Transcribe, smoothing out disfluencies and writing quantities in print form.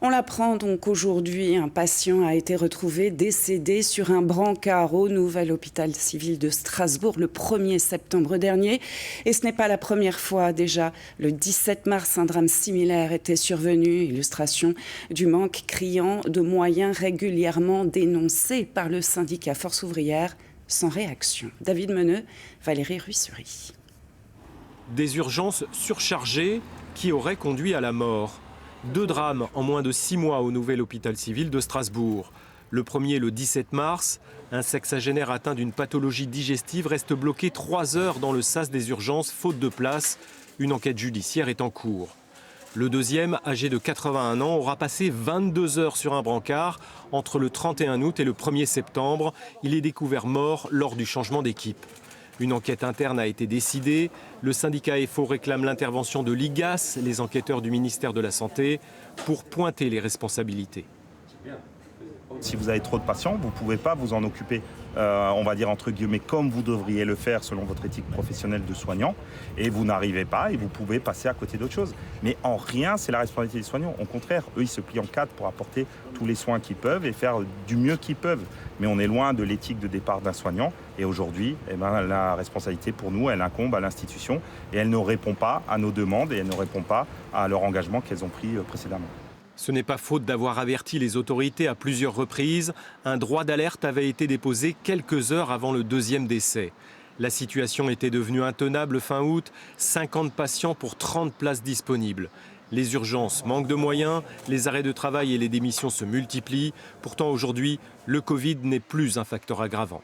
On l'apprend donc aujourd'hui, un patient a été retrouvé décédé sur un brancard au nouvel hôpital civil de Strasbourg le 1er septembre dernier. Et ce n'est pas la première fois. Déjà, le 17 mars, un drame similaire était survenu. Illustration du manque criant de moyens régulièrement dénoncé par le syndicat Force ouvrière, sans réaction. David Meneux, Valérie Ruisserie. Des urgences surchargées qui auraient conduit à la mort. 2 drames en moins de 6 mois au nouvel hôpital civil de Strasbourg. Le premier le 17 mars, un sexagénaire atteint d'une pathologie digestive reste bloqué 3 heures dans le sas des urgences faute de place. Une enquête judiciaire est en cours. Le deuxième, âgé de 81 ans, aura passé 22 heures sur un brancard entre le 31 août et le 1er septembre. Il est découvert mort lors du changement d'équipe. Une enquête interne a été décidée. Le syndicat FO réclame l'intervention de l'IGAS, les enquêteurs du ministère de la Santé, pour pointer les responsabilités. Si vous avez trop de patients, vous ne pouvez pas vous en occuper, on va dire entre guillemets, comme vous devriez le faire selon votre éthique professionnelle de soignant, et vous n'arrivez pas et vous pouvez passer à côté d'autre chose. Mais en rien, c'est la responsabilité des soignants. Au contraire, eux, ils se plient en quatre pour apporter tous les soins qu'ils peuvent et faire du mieux qu'ils peuvent. Mais on est loin de l'éthique de départ d'un soignant. Et aujourd'hui, la responsabilité pour nous, elle incombe à l'institution et elle ne répond pas à nos demandes et elle ne répond pas à leur engagement qu'elles ont pris précédemment. Ce n'est pas faute d'avoir averti les autorités à plusieurs reprises. Un droit d'alerte avait été déposé quelques heures avant le deuxième décès. La situation était devenue intenable fin août, 50 patients pour 30 places disponibles. Les urgences manquent de moyens, les arrêts de travail et les démissions se multiplient. Pourtant aujourd'hui, le Covid n'est plus un facteur aggravant.